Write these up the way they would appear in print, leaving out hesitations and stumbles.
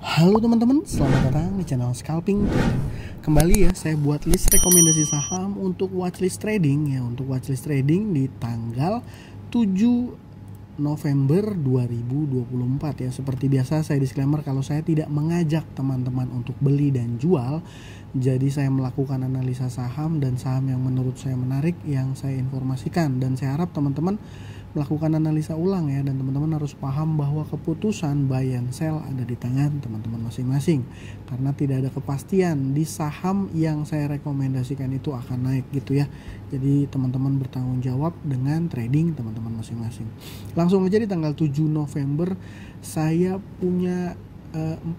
Halo teman-teman, selamat datang di channel Scalping Trading. Kembali ya, saya buat list rekomendasi saham untuk watchlist trading ya, untuk watchlist trading di tanggal 7 November 2024 ya. Seperti biasa saya disclaimer kalau saya tidak mengajak teman-teman untuk beli dan jual. Jadi saya melakukan analisa saham dan saham yang menurut saya menarik yang saya informasikan, dan saya harap teman-teman melakukan analisa ulang ya, dan teman-teman harus paham bahwa keputusan buy and sell ada di tangan teman-teman masing-masing, karena tidak ada kepastian di saham yang saya rekomendasikan itu akan naik gitu ya. Jadi teman-teman bertanggung jawab dengan trading teman-teman masing-masing. Langsung aja di tanggal 7 November saya punya 5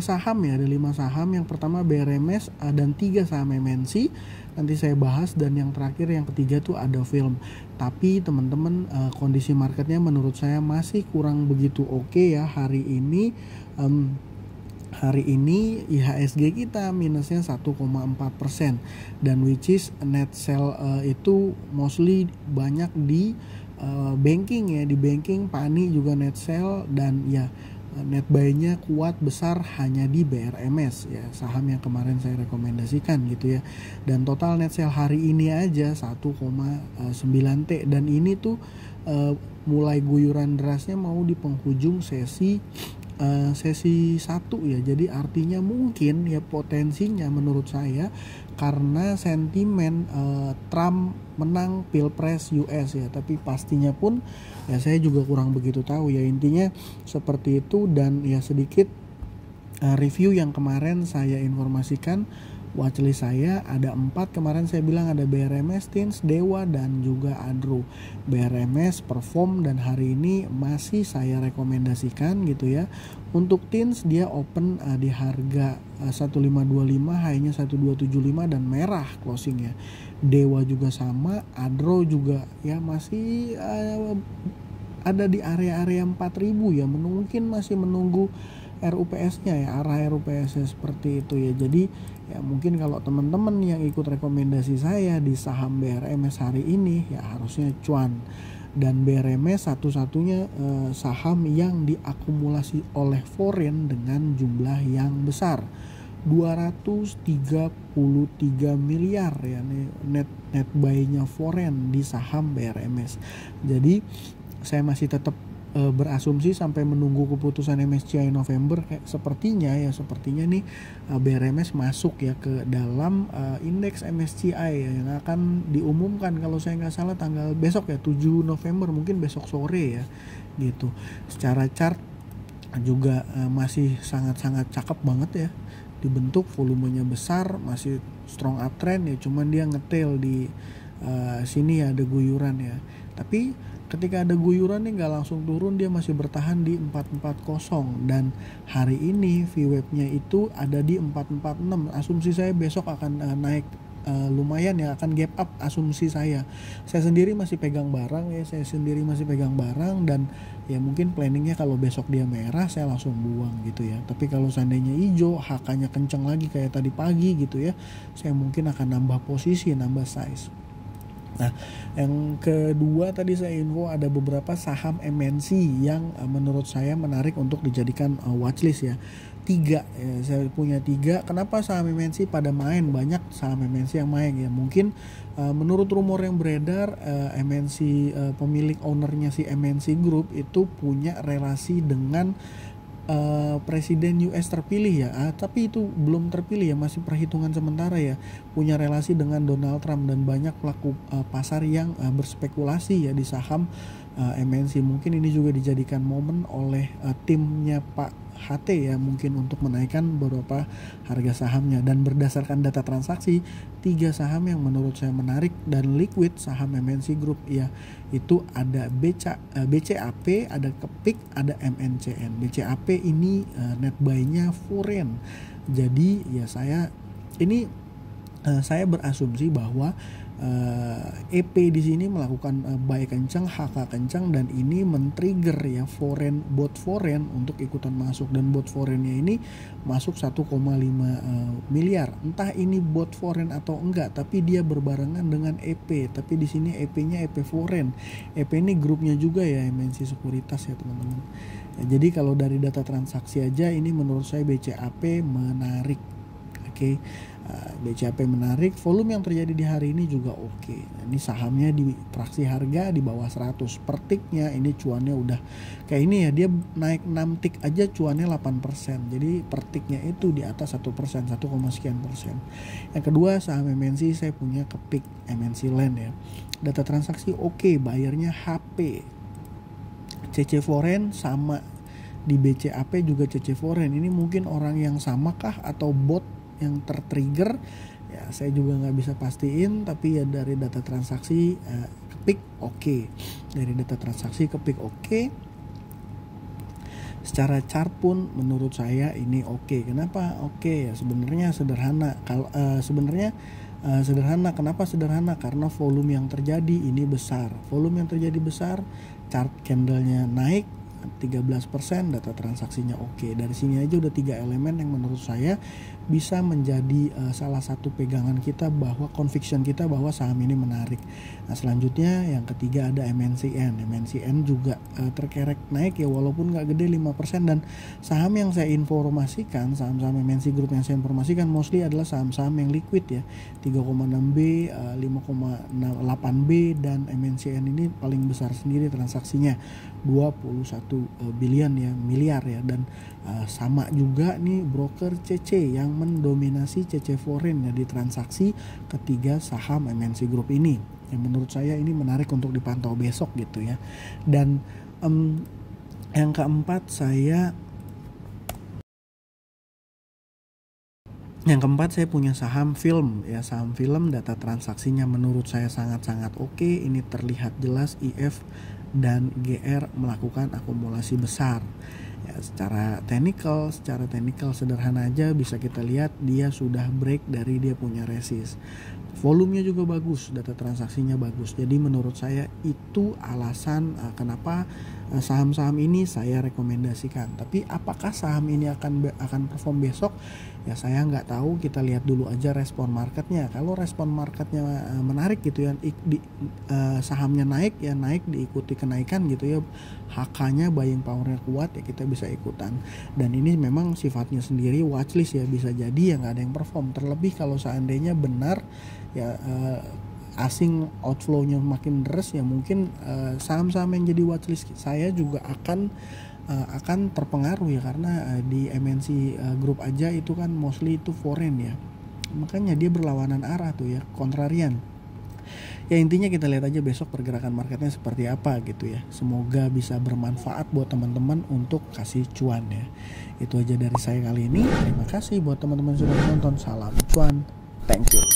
saham ya, ada 5 saham. Yang pertama BRMS dan 3 saham MNC, nanti saya bahas, dan yang terakhir yang ketiga tuh ada film. Tapi teman-teman, kondisi marketnya menurut saya masih kurang begitu oke ya hari ini. Hari ini IHSG kita minusnya 1,4%, dan which is net sell itu mostly banyak di banking ya, di banking. Pani juga net sell, dan ya net buy-nya kuat besar hanya di BRMS ya, saham yang kemarin saya rekomendasikan gitu ya. Dan total net sell hari ini aja 1,9T, dan ini tuh mulai guyuran derasnya mau di penghujung sesi 1 ya. Jadi artinya mungkin ya potensinya menurut saya karena sentimen Trump menang Pilpres US ya, tapi pastinya pun ya saya juga kurang begitu tahu ya. Intinya seperti itu, dan ya sedikit review yang kemarin saya informasikan. Watchlist saya ada 4, kemarin saya bilang ada BRMS, TINS, Dewa, dan juga Adro. BRMS perform dan hari ini masih saya rekomendasikan gitu ya. Untuk TINS dia open di harga 1525, high-nya 1275 dan merah closingnya. Dewa juga sama, Adro juga ya masih ada di area-area 4000 ya, mungkin masih menunggu RUPS-nya ya, arah RUPS-nya seperti itu ya. Jadi ya mungkin kalau teman-teman yang ikut rekomendasi saya di saham BRMS hari ini ya harusnya cuan. Dan BRMS satu-satunya saham yang diakumulasi oleh foreign dengan jumlah yang besar, 233 miliar ya, net buy-nya foreign di saham BRMS. Jadi saya masih tetap berasumsi sampai menunggu keputusan MSCI November, kayak sepertinya nih BRMS masuk ya ke dalam indeks MSCI ya, yang akan diumumkan kalau saya nggak salah tanggal besok ya, 7 November, mungkin besok sore ya gitu. Secara chart juga masih sangat-sangat cakep banget ya, dibentuk volumenya besar, masih strong uptrend ya, cuman dia ngetel di sini ya, ada guyuran ya. Tapi ketika ada guyuran nih nggak langsung turun, dia masih bertahan di 440, dan hari ini VWAP-nya itu ada di 446. Asumsi saya besok akan naik lumayan ya, akan gap up asumsi saya. Saya sendiri masih pegang barang, dan ya mungkin planningnya kalau besok dia merah saya langsung buang gitu ya. Tapi kalau seandainya hijau, HK-nya kenceng lagi kayak tadi pagi gitu ya, saya mungkin akan nambah posisi, nambah size. Nah, yang kedua tadi saya info ada beberapa saham MNC yang menurut saya menarik untuk dijadikan watchlist ya. 3 ya, saya punya 3. Kenapa saham MNC pada main? Banyak saham MNC yang main ya. Mungkin menurut rumor yang beredar, MNC pemilik ownernya si MNC Group itu punya relasi dengan presiden US terpilih ya, tapi itu belum terpilih ya, masih perhitungan sementara ya. Punya relasi dengan Donald Trump, dan banyak pelaku pasar yang berspekulasi ya di saham MNC. Mungkin ini juga dijadikan momen oleh timnya Pak HT ya, mungkin untuk menaikkan beberapa harga sahamnya. Dan berdasarkan data transaksi, 3 saham yang menurut saya menarik dan liquid saham MNC Group ya, itu ada BCAP, ada Kepik, ada MNCN. BCAP ini net buy-nya foreign. Jadi ya saya berasumsi bahwa EP di sini melakukan buy kencang, HK kencang, dan ini men-trigger ya bot foreign untuk ikutan masuk, dan bot foreignnya ini masuk 1,5 miliar. Entah ini bot foreign atau enggak, tapi dia berbarengan dengan EP. Tapi di sini EP-nya EP foreign. EP ini grupnya juga ya MNC Sekuritas ya teman-teman. Ya, jadi kalau dari data transaksi aja ini menurut saya BCAP menarik. Oke, BCAP menarik, volume yang terjadi di hari ini juga oke. Ini sahamnya di praksi harga di bawah 100. Per tiknya ini cuannya udah kayak ini ya, dia naik 6 tik aja cuannya 8%. Jadi per tiknya itu di atas 1%, 1, sekian persen. Yang kedua, saham MNC saya punya kepik MNC Land ya. Data transaksi oke, bayarnya HP. CC Foreign sama di BCAP juga CC Foreign. Ini mungkin orang yang samakah atau bot yang tertrigger ya, saya juga nggak bisa pastiin, tapi ya dari data transaksi kepik oke. Dari data transaksi kepik oke. Secara chart pun menurut saya ini oke. Kenapa oke? Ya sebenarnya sederhana. Kalau sederhana, kenapa sederhana? Karena volume yang terjadi ini besar. Volume yang terjadi besar, chart candlenya naik 13%, data transaksinya oke. Dari sini aja udah 3 elemen yang menurut saya bisa menjadi salah satu pegangan kita bahwa conviction kita bahwa saham ini menarik. Nah, selanjutnya yang ketiga ada MNCN. MNCN juga terkerek naik ya, walaupun nggak gede 5%, dan saham yang saya informasikan, saham-saham MNC Group yang saya informasikan mostly adalah saham-saham yang liquid ya. 3,6B, 5,8B, dan MNCN ini paling besar sendiri transaksinya 21 bilion ya, miliar ya. Dan sama juga nih broker CC yang mendominasi CC Foreign ya di transaksi ketiga saham MNC Group ini, yang menurut saya ini menarik untuk dipantau besok gitu ya. Dan yang keempat saya punya saham film ya. Saham film, data transaksinya menurut saya sangat-sangat oke. Ini terlihat jelas IF dan GR melakukan akumulasi besar. Ya, secara teknikal sederhana aja bisa kita lihat dia sudah break dari dia punya resist. Volumenya juga bagus, data transaksinya bagus. Jadi menurut saya itu alasan kenapa saham-saham ini saya rekomendasikan. Tapi apakah saham ini akan perform besok? Ya saya nggak tahu. Kita lihat dulu aja respon marketnya. Kalau respon marketnya menarik gitu ya, sahamnya naik ya, naik diikuti kenaikan gitu ya, HK-nya buying power-nya kuat ya, kita bisa ikutan. Dan ini memang sifatnya sendiri watchlist ya, bisa jadi ya nggak ada yang perform. Terlebih kalau seandainya benar ya asing outflow-nya makin deras ya, mungkin saham-saham yang jadi watchlist saya juga akan terpengaruh ya, karena di MNC Group aja itu kan mostly itu foreign ya, makanya dia berlawanan arah tuh ya, kontrarian. Ya intinya kita lihat aja besok pergerakan marketnya seperti apa gitu ya. Semoga bisa bermanfaat buat teman-teman untuk kasih cuan ya. Itu aja dari saya kali ini. Terima kasih buat teman-teman sudah menonton. Salam cuan. Thank you.